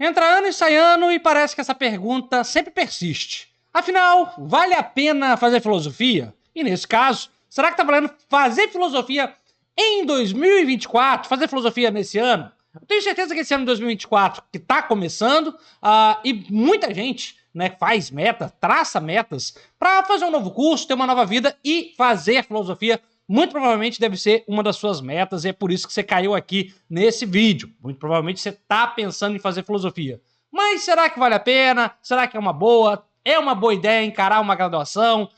Entra ano e sai ano e parece que essa pergunta sempre persiste. Afinal, vale a pena fazer filosofia? E nesse caso, será que tá valendo fazer filosofia em 2024? Fazer filosofia nesse ano? Eu tenho certeza que esse ano de 2024, que tá começando, e muita gente, né, faz metas, traça metas para fazer um novo curso, ter uma nova vida e fazer filosofia. Muito provavelmente deve ser uma das suas metas e é por isso que você caiu aqui nesse vídeo. Muito provavelmente você está pensando em fazer filosofia. Mas será que vale a pena? Será que é uma boa? É uma boa ideia encarar uma graduação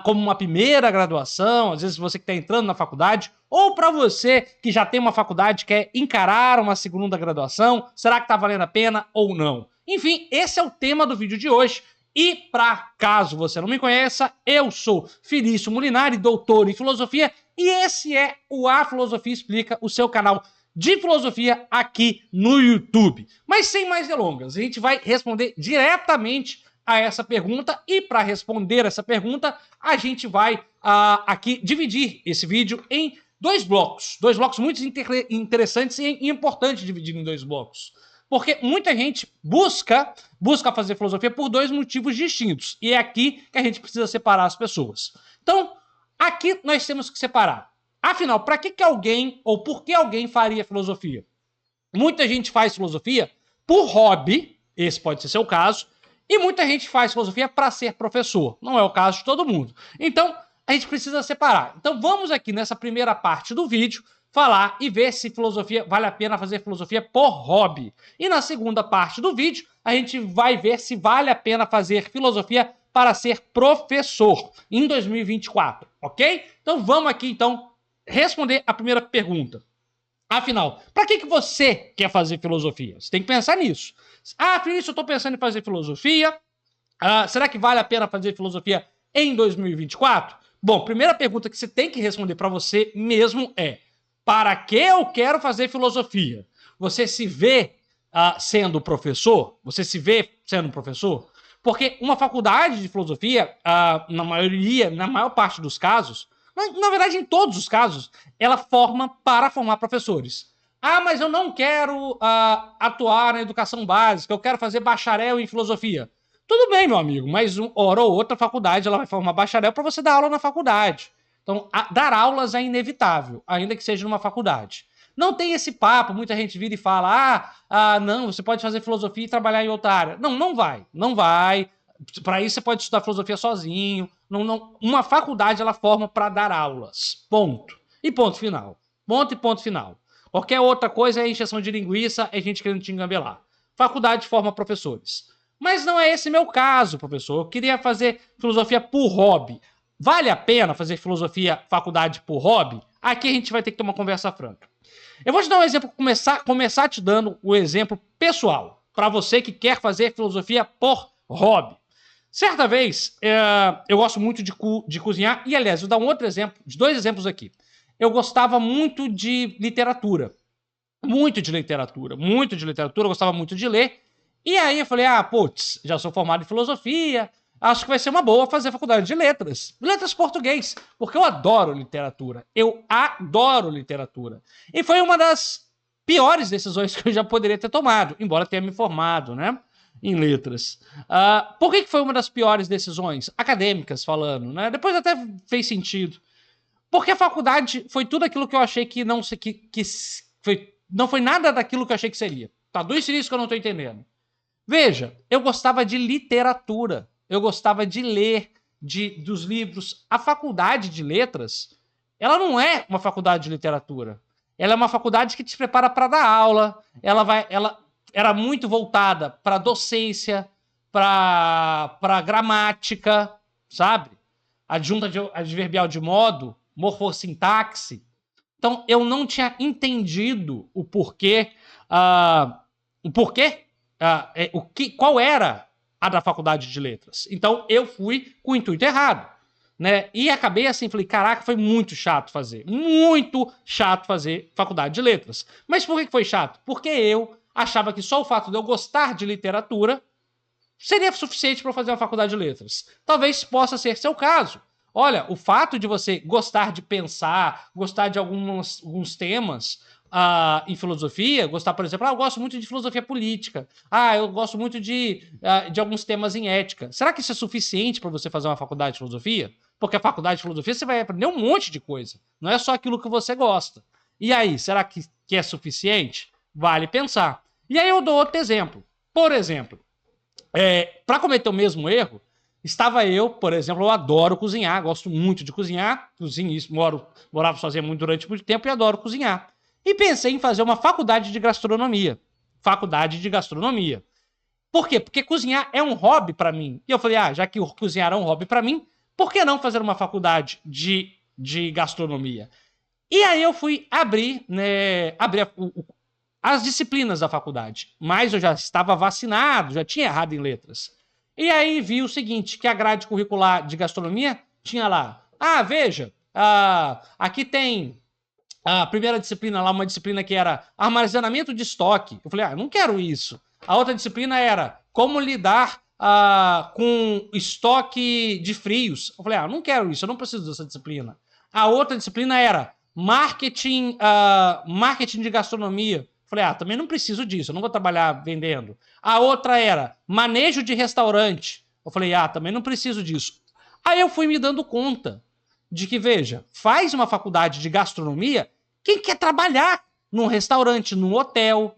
como uma primeira graduação? Às vezes você que está entrando na faculdade, ou para você que já tem uma faculdade e quer encarar uma segunda graduação, será que está valendo a pena ou não? Enfim, esse é o tema do vídeo de hoje. E para caso você não me conheça, eu sou Felício Molinari, doutor em filosofia, e esse é o A Filosofia Explica, o seu canal de filosofia aqui no YouTube. Mas sem mais delongas, a gente vai responder diretamente a essa pergunta, e para responder essa pergunta, a gente vai aqui dividir esse vídeo em dois blocos muito interessantes e importantes dividir em dois blocos. Porque muita gente busca fazer filosofia por dois motivos distintos. E é aqui que a gente precisa separar as pessoas. Então, aqui nós temos que separar. Afinal, para que alguém, ou por que alguém faria filosofia? Muita gente faz filosofia por hobby, esse pode ser seu caso, e muita gente faz filosofia para ser professor. Não é o caso de todo mundo. Então, a gente precisa separar. Então, vamos aqui nessa primeira parte do vídeo falar e ver se filosofia vale a pena fazer filosofia por hobby. E na segunda parte do vídeo, a gente vai ver se vale a pena fazer filosofia para ser professor em 2024, ok? Então vamos aqui então responder a primeira pergunta. Afinal, para que você quer fazer filosofia? Você tem que pensar nisso. Felício, eu estou pensando em fazer filosofia. Será que vale a pena fazer filosofia em 2024? Bom, primeira pergunta que você tem que responder para você mesmo é: para que eu quero fazer filosofia? Você se vê sendo professor? Você se vê sendo professor? Porque uma faculdade de filosofia, na maior parte dos casos, na verdade em todos os casos, ela forma para formar professores. Mas eu não quero atuar na educação básica, eu quero fazer bacharel em filosofia. Tudo bem, meu amigo, mas hora ou outra faculdade ela vai formar bacharel para você dar aula na faculdade. Então, dar aulas é inevitável, ainda que seja numa faculdade. Não tem esse papo, muita gente vira e fala, não, você pode fazer filosofia e trabalhar em outra área. Não, não vai. Para isso você pode estudar filosofia sozinho. Não. Uma faculdade, ela forma para dar aulas, ponto. E ponto final. Ponto e ponto final. Qualquer outra coisa é encheção de linguiça, é gente querendo te engambelar. Faculdade forma professores. Mas não é esse meu caso, professor. Eu queria fazer filosofia por hobby. Vale a pena fazer filosofia faculdade por hobby? Aqui a gente vai ter que ter uma conversa franca. Eu vou te dar um exemplo, começar te dando o exemplo pessoal, para você que quer fazer filosofia por hobby. Certa vez, eu gosto muito de cozinhar, e aliás, vou dar um outro exemplo, dois exemplos aqui. Eu gostava muito de literatura, eu gostava muito de ler, e aí eu falei, putz, já sou formado em filosofia, acho que vai ser uma boa fazer faculdade de letras português, porque eu adoro literatura. E foi uma das piores decisões que eu já poderia ter tomado, embora tenha me formado, né, em letras. Por que foi uma das piores decisões? Acadêmicas falando, né? Depois até fez sentido. Porque a faculdade foi tudo aquilo que eu achei que não foi nada daquilo que eu achei que seria. Traduz isso que eu não estou entendendo. Veja, eu gostava de literatura. Eu gostava de ler dos livros. A faculdade de letras, ela não é uma faculdade de literatura. Ela é uma faculdade que te prepara para dar aula. Ela era muito voltada para docência, para gramática, sabe? Adjunta adverbial de modo, morfossintaxe. Então, eu não tinha entendido o porquê. Qual era a da faculdade de letras. Então, eu fui com o intuito errado, né? E acabei assim, falei, caraca, foi muito chato fazer faculdade de letras. Mas por que foi chato? Porque eu achava que só o fato de eu gostar de literatura seria suficiente para fazer uma faculdade de letras. Talvez possa ser seu caso. Olha, o fato de você gostar de pensar, gostar de alguns temas, em filosofia, gostar, por exemplo, eu gosto muito de filosofia política, eu gosto muito de alguns temas em ética. Será que isso é suficiente para você fazer uma faculdade de filosofia? Porque a faculdade de filosofia você vai aprender um monte de coisa, não é só aquilo que você gosta. E aí, será que é suficiente? Vale pensar. E aí eu dou outro exemplo. Por exemplo, para cometer o mesmo erro, estava eu, por exemplo, eu adoro cozinhar, gosto muito de cozinhar, morava sozinho durante muito tempo e adoro cozinhar. E pensei em fazer uma faculdade de gastronomia. Faculdade de gastronomia. Por quê? Porque cozinhar é um hobby para mim. E eu falei, já que cozinhar é um hobby para mim, por que não fazer uma faculdade de gastronomia? E aí eu fui abrir as disciplinas da faculdade. Mas eu já estava vacinado, já tinha errado em letras. E aí vi o seguinte, que a grade curricular de gastronomia tinha lá, veja, aqui tem a primeira disciplina lá, uma disciplina que era armazenamento de estoque. Eu falei, eu não quero isso. A outra disciplina era como lidar com estoque de frios. Eu falei, eu não quero isso, eu não preciso dessa disciplina. A outra disciplina era marketing de gastronomia. Eu falei, também não preciso disso, eu não vou trabalhar vendendo. A outra era manejo de restaurante. Eu falei, também não preciso disso. Aí eu fui me dando conta de que, veja, faz uma faculdade de gastronomia quem quer trabalhar num restaurante, num hotel,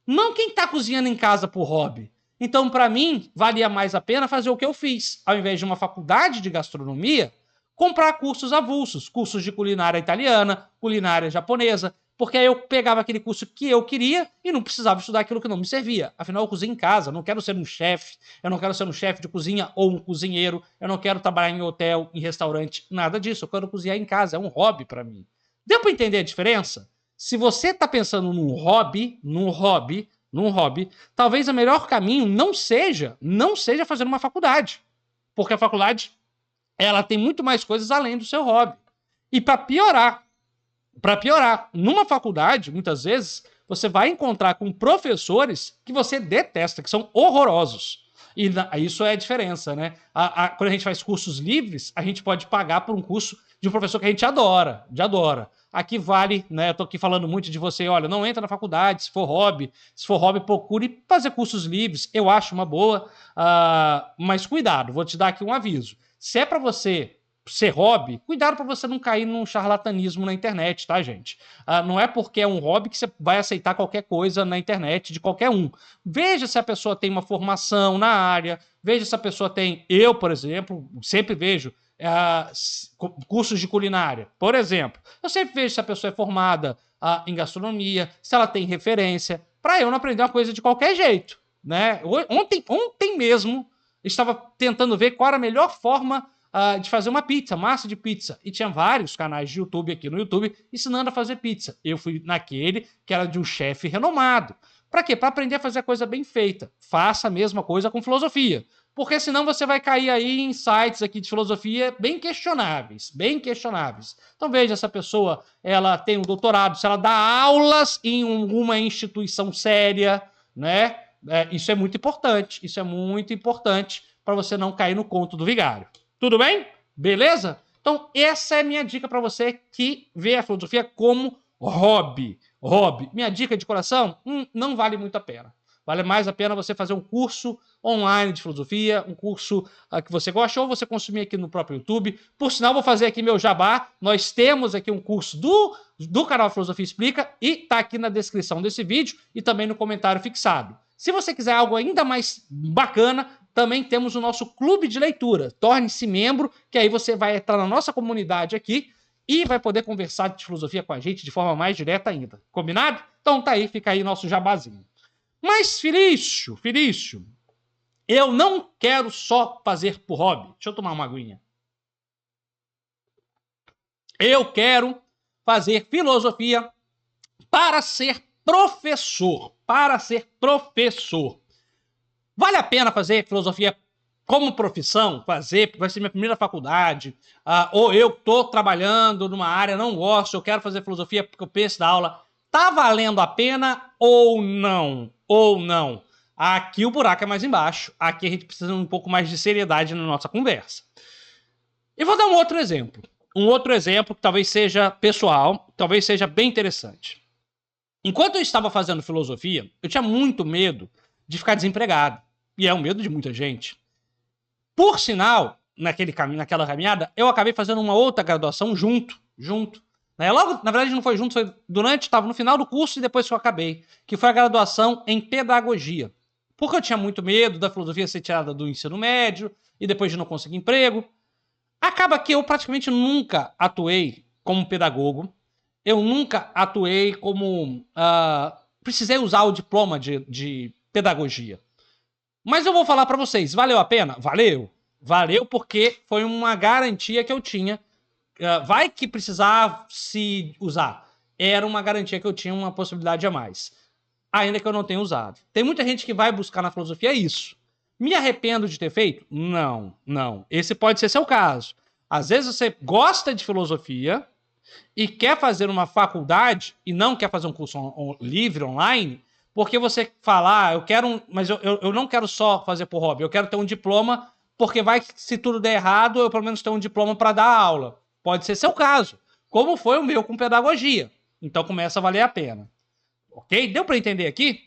não quem está cozinhando em casa por hobby. Então, para mim, valia mais a pena fazer o que eu fiz. Ao invés de uma faculdade de gastronomia, comprar cursos avulsos, cursos de culinária italiana, culinária japonesa, porque aí eu pegava aquele curso que eu queria e não precisava estudar aquilo que não me servia. Afinal, eu cozinho em casa, não quero ser um chefe, eu não quero ser um chefe de cozinha ou um cozinheiro, eu não quero trabalhar em hotel, em restaurante, nada disso. Eu quero cozinhar em casa, é um hobby para mim. Deu para entender a diferença? Se você está pensando num hobby, talvez o melhor caminho não seja fazer uma faculdade, porque a faculdade ela tem muito mais coisas além do seu hobby. E para piorar, numa faculdade, muitas vezes, você vai encontrar com professores que você detesta, que são horrorosos. E isso é a diferença, né? Quando a gente faz cursos livres, a gente pode pagar por um curso de um professor que a gente adora. Aqui vale, né? Eu tô aqui falando muito de você, olha, não entra na faculdade, se for hobby, procure fazer cursos livres, eu acho uma boa, mas cuidado, vou te dar aqui um aviso. Se é para você ser hobby, cuidado para você não cair num charlatanismo na internet, tá, gente? Não é porque é um hobby que você vai aceitar qualquer coisa na internet de qualquer um. Veja se a pessoa tem uma formação na área, veja se a pessoa tem... Eu, por exemplo, sempre vejo cursos de culinária. Por exemplo, eu sempre vejo se a pessoa é formada em gastronomia, se ela tem referência, para eu não aprender uma coisa de qualquer jeito, né? Ontem mesmo, estava tentando ver qual era a melhor forma de fazer uma pizza, massa de pizza. E tinha vários canais de YouTube aqui no YouTube ensinando a fazer pizza. Eu fui naquele que era de um chefe renomado. Para quê? Para aprender a fazer a coisa bem feita. Faça a mesma coisa com filosofia. Porque senão você vai cair aí em sites aqui de filosofia bem questionáveis. Então veja se a pessoa ela tem um doutorado, se ela dá aulas em uma instituição séria, né? Isso é muito importante para você não cair no conto do vigário. Tudo bem? Beleza? Então, essa é a minha dica para você que vê a filosofia como hobby. Minha dica de coração, não vale muito a pena. Vale mais a pena você fazer um curso online de filosofia, um curso que você gosta, ou você consumir aqui no próprio YouTube. Por sinal, vou fazer aqui meu jabá. Nós temos aqui um curso do canal Filosofia Explica e tá aqui na descrição desse vídeo e também no comentário fixado. Se você quiser algo ainda mais bacana, também temos o nosso clube de leitura. Torne-se membro, que aí você vai entrar na nossa comunidade aqui e vai poder conversar de filosofia com a gente de forma mais direta ainda. Combinado? Então tá aí, fica aí nosso jabazinho. Mas, Felício, eu não quero só fazer por hobby. Deixa eu tomar uma aguinha. Eu quero fazer filosofia para ser professor. Vale a pena fazer filosofia como profissão? Vai ser minha primeira faculdade? Ou eu estou trabalhando numa área, não gosto, eu quero fazer filosofia porque eu penso da aula. Tá valendo a pena ou não? Aqui o buraco é mais embaixo. Aqui a gente precisa de um pouco mais de seriedade na nossa conversa. Eu vou dar um outro exemplo. Um outro exemplo que talvez seja pessoal, talvez seja bem interessante. Enquanto eu estava fazendo filosofia, eu tinha muito medo de ficar desempregado. E é um medo de muita gente. Por sinal, naquela caminhada, eu acabei fazendo uma outra graduação junto. Logo, na verdade, não foi junto, foi durante, estava no final do curso e depois que eu acabei, que foi a graduação em pedagogia. Porque eu tinha muito medo da filosofia ser tirada do ensino médio e depois de não conseguir emprego. Acaba que eu praticamente nunca atuei como pedagogo. Eu nunca atuei como... precisei usar o diploma de pedagogia. Mas eu vou falar para vocês, valeu a pena? Valeu. Valeu porque foi uma garantia que eu tinha. Vai que precisar se usar. Era uma garantia que eu tinha uma possibilidade a mais. Ainda que eu não tenha usado. Tem muita gente que vai buscar na filosofia isso. Me arrependo de ter feito? Não. Esse pode ser seu caso. Às vezes você gosta de filosofia e quer fazer uma faculdade e não quer fazer um curso livre, online, porque você fala, eu quero mas eu não quero só fazer por hobby, eu quero ter um diploma, porque vai que se tudo der errado, eu pelo menos tenho um diploma para dar aula. Pode ser seu caso, como foi o meu com pedagogia. Então começa a valer a pena. Ok? Deu para entender aqui?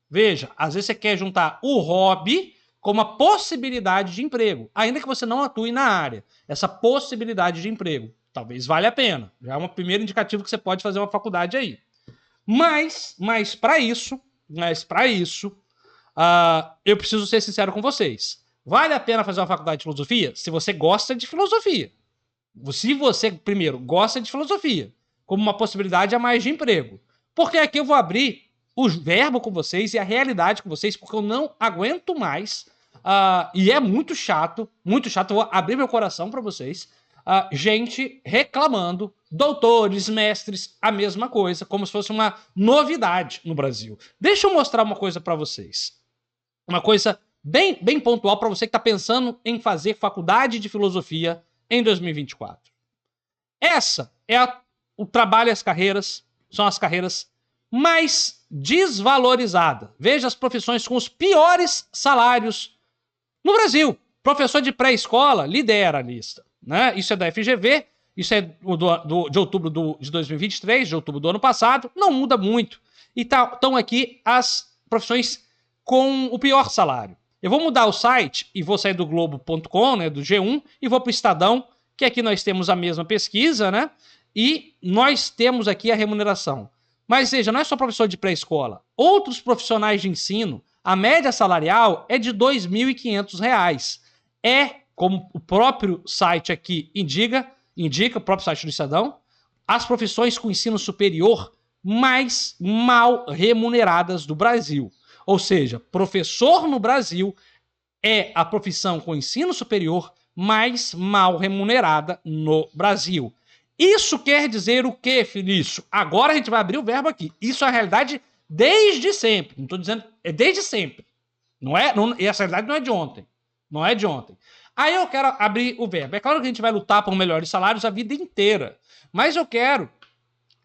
Veja, às vezes você quer juntar o hobby com uma possibilidade de emprego, ainda que você não atue na área. Essa possibilidade de emprego, talvez valha a pena. Já é um primeiro indicativo que você pode fazer uma faculdade aí. Mas para isso, eu preciso ser sincero com vocês. Vale a pena fazer uma faculdade de filosofia se você gosta de filosofia. Se você, primeiro, gosta de filosofia, como uma possibilidade a mais de emprego. Porque aqui eu vou abrir o verbo com vocês e a realidade com vocês, porque eu não aguento mais. E é muito chato, eu vou abrir meu coração para vocês. Gente reclamando, doutores, mestres, a mesma coisa, como se fosse uma novidade no Brasil. Deixa eu mostrar uma coisa para vocês. Uma coisa bem pontual para você que está pensando em fazer faculdade de filosofia em 2024. Essa é o trabalho e as carreiras, são as carreiras mais desvalorizadas. Veja as profissões com os piores salários no Brasil. Professor de pré-escola lidera a lista. Né? Isso é da FGV, isso é de outubro de 2023, de outubro do ano passado, não muda muito. E estão aqui as profissões com o pior salário. Eu vou mudar o site e vou sair do Globo.com, né, do G1, e vou para o Estadão, que aqui nós temos a mesma pesquisa, né? E nós temos aqui a remuneração. Mas veja, não é só professor de pré-escola. Outros profissionais de ensino, a média salarial é de R$ 2.500. Como o próprio site aqui indica, o próprio site do Estadão, as profissões com ensino superior mais mal remuneradas do Brasil. Ou seja, professor no Brasil é a profissão com ensino superior mais mal remunerada no Brasil. Isso quer dizer o quê, Felício? Agora a gente vai abrir o verbo aqui. Isso é a realidade desde sempre. Não estou dizendo, é desde sempre. E essa realidade não é de ontem. Não é de ontem. Aí eu quero abrir o verbo. É claro que a gente vai lutar por melhores salários a vida inteira. Mas eu quero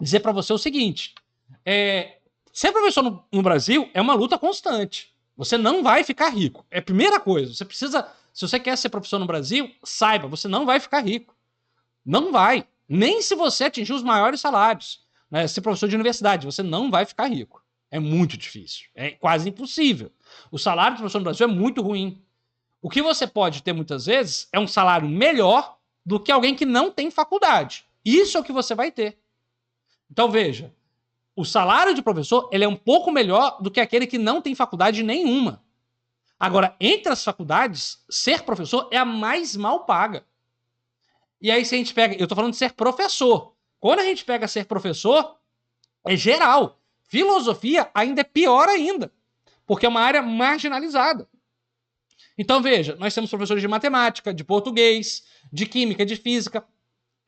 dizer para você o seguinte. Ser professor no Brasil é uma luta constante. Você não vai ficar rico. É a primeira coisa. Você precisa... Se você quer ser professor no Brasil, saiba, você não vai ficar rico. Não vai. Nem se você atingir os maiores salários. Né? Ser professor de universidade, você não vai ficar rico. É muito difícil. É quase impossível. O salário de professor no Brasil é muito ruim. O que você pode ter muitas vezes é um salário melhor do que alguém que não tem faculdade. Isso é o que você vai ter. Então veja, o salário de professor ele é um pouco melhor do que aquele que não tem faculdade nenhuma. Agora, entre as faculdades, ser professor é a mais mal paga. E aí se a gente pega, eu estou falando de ser professor. Quando a gente pega ser professor, é geral. Filosofia ainda é pior ainda, porque é uma área marginalizada. Então veja, nós temos professores de matemática, de português, de química, de física,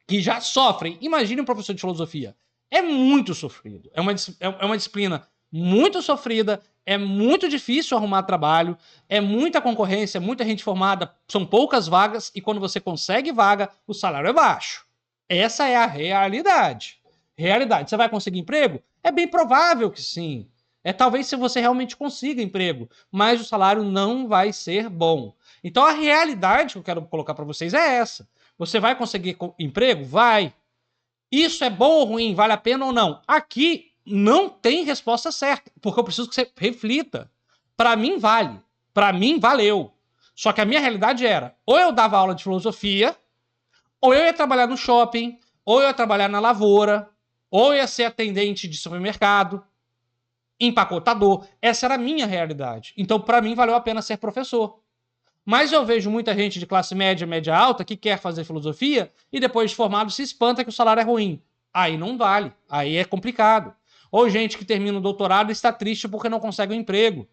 que já sofrem. Imagine um professor de filosofia. É muito sofrido. É uma disciplina muito sofrida, é muito difícil arrumar trabalho, é muita concorrência, muita gente formada, são poucas vagas, e quando você consegue vaga, o salário é baixo. Essa é a realidade. Realidade. Você vai conseguir emprego? É bem provável que sim. Talvez se você realmente consiga emprego, mas o salário não vai ser bom. Então a realidade que eu quero colocar para vocês é essa. Você vai conseguir emprego? Vai. Isso é bom ou ruim? Vale a pena ou não? Aqui não tem resposta certa, porque eu preciso que você reflita. Para mim vale, para mim valeu. Só que a minha realidade era, ou eu dava aula de filosofia, ou eu ia trabalhar no shopping, ou eu ia trabalhar na lavoura, ou eu ia ser atendente de supermercado, empacotador. Essa era a minha realidade. Então, para mim, valeu a pena ser professor. Mas eu vejo muita gente de classe média, média alta, que quer fazer filosofia e depois de formado se espanta que o salário é ruim. Aí não vale, aí é complicado. Ou gente que termina o doutorado e está triste porque não consegue um emprego.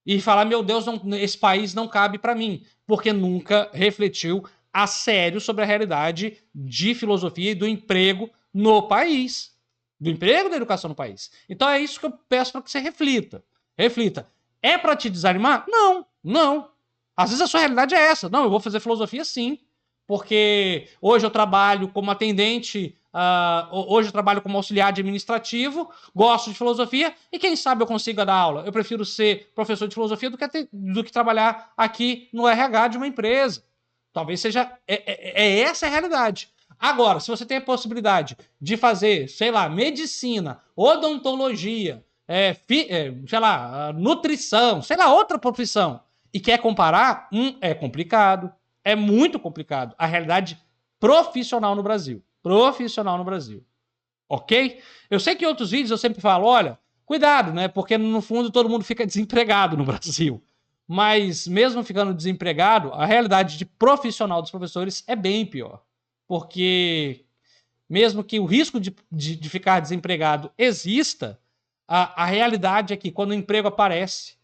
E fala, meu Deus, esse país não cabe para mim, porque nunca refletiu a sério sobre a realidade de filosofia e do emprego no país. Do emprego e da educação no país. Então é isso que eu peço para que você reflita. Reflita. É para te desanimar? Não, não. Às vezes a sua realidade é essa. Não, eu vou fazer filosofia sim, porque hoje eu trabalho como atendente, hoje eu trabalho como auxiliar administrativo, gosto de filosofia e quem sabe eu consiga dar aula. Eu prefiro ser professor de filosofia do que trabalhar aqui no RH de uma empresa. Talvez seja essa a realidade. Agora, se você tem a possibilidade de fazer, sei lá, medicina, odontologia, sei lá, nutrição, sei lá, outra profissão, e quer comparar, é complicado. É muito complicado. A realidade profissional no Brasil. Profissional no Brasil. Ok? Eu sei que em outros vídeos eu sempre falo, olha, cuidado, né? Porque no fundo todo mundo fica desempregado no Brasil. Mas mesmo ficando desempregado, a realidade de profissional dos professores é bem pior. Porque mesmo que o risco de ficar desempregado exista, a realidade é que quando o emprego aparece,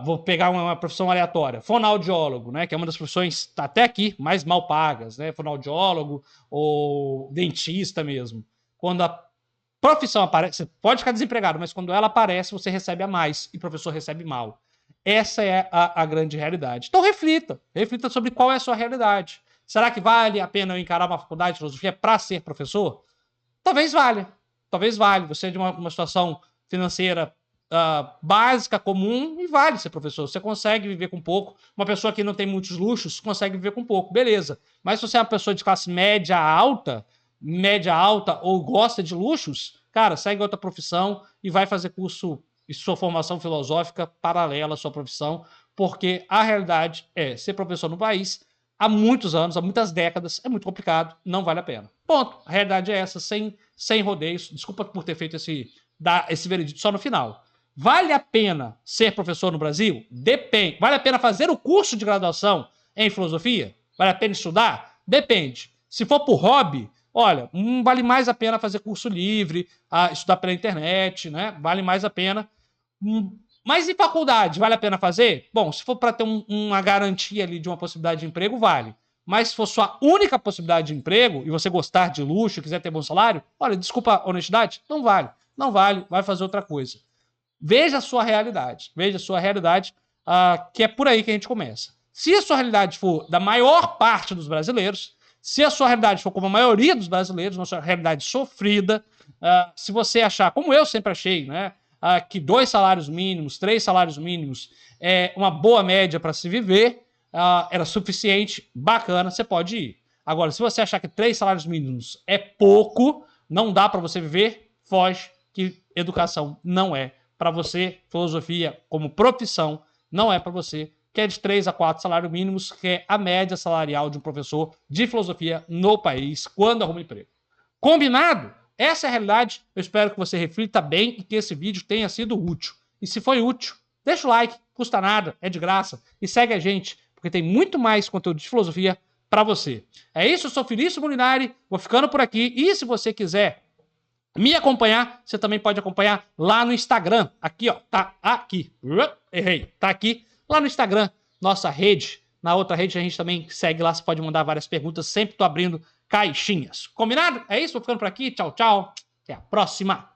vou pegar uma profissão aleatória, fonoaudiólogo, né, que é uma das profissões até aqui mais mal pagas, né, fonoaudiólogo ou dentista mesmo. Quando a profissão aparece, você pode ficar desempregado, mas quando ela aparece, você recebe a mais e o professor recebe mal. Essa é a grande realidade. Então reflita sobre qual é a sua realidade. Será que vale a pena eu encarar uma faculdade de filosofia para ser professor? Talvez valha. Talvez valha. Você é de uma situação financeira básica, comum, e vale ser professor. Você consegue viver com pouco. Uma pessoa que não tem muitos luxos consegue viver com pouco. Beleza. Mas se você é uma pessoa de classe média alta ou gosta de luxos, cara, segue outra profissão e vai fazer curso e sua formação filosófica paralela à sua profissão, porque a realidade é ser professor no país há muitos anos, há muitas décadas, é muito complicado, não vale a pena. Ponto. A realidade é essa, sem rodeios. Desculpa por ter feito esse veredito só no final. Vale a pena ser professor no Brasil? Depende. Vale a pena fazer o curso de graduação em filosofia? Vale a pena estudar? Depende. Se for por hobby, olha, vale mais a pena fazer curso livre, estudar pela internet, né? Vale mais a pena. Mas em faculdade, vale a pena fazer? Bom, se for para ter uma garantia ali de uma possibilidade de emprego, vale. Mas se for sua única possibilidade de emprego e você gostar de luxo, quiser ter bom salário, olha, desculpa a honestidade, não vale. Não vale, vai fazer outra coisa. Veja a sua realidade. Veja a sua realidade, que é por aí que a gente começa. Se a sua realidade for da maior parte dos brasileiros, se a sua realidade for como a maioria dos brasileiros, uma sua realidade sofrida, se você achar, como eu sempre achei, né, que 2 salários mínimos, 3 salários mínimos é uma boa média para se viver, era suficiente, bacana, você pode ir. Agora, se você achar que 3 salários mínimos é pouco, não dá para você viver, foge, que educação não é para você, filosofia como profissão não é para você, que é de 3 a 4 salários mínimos, que é a média salarial de um professor de filosofia no país quando arruma emprego. Combinado? Essa é a realidade. Eu espero que você reflita bem e que esse vídeo tenha sido útil. E se foi útil, deixa o like, custa nada, é de graça. E segue a gente, porque tem muito mais conteúdo de filosofia para você. É isso, eu sou Felício Molinari, vou ficando por aqui. E se você quiser me acompanhar, você também pode acompanhar lá no Instagram. Aqui, ó, tá aqui. Errei, tá aqui. Lá no Instagram, nossa rede. Na outra rede a gente também segue lá, você pode mandar várias perguntas. Sempre tô abrindo caixinhas. Combinado? É isso, vou ficando por aqui. Tchau, tchau. Até a próxima.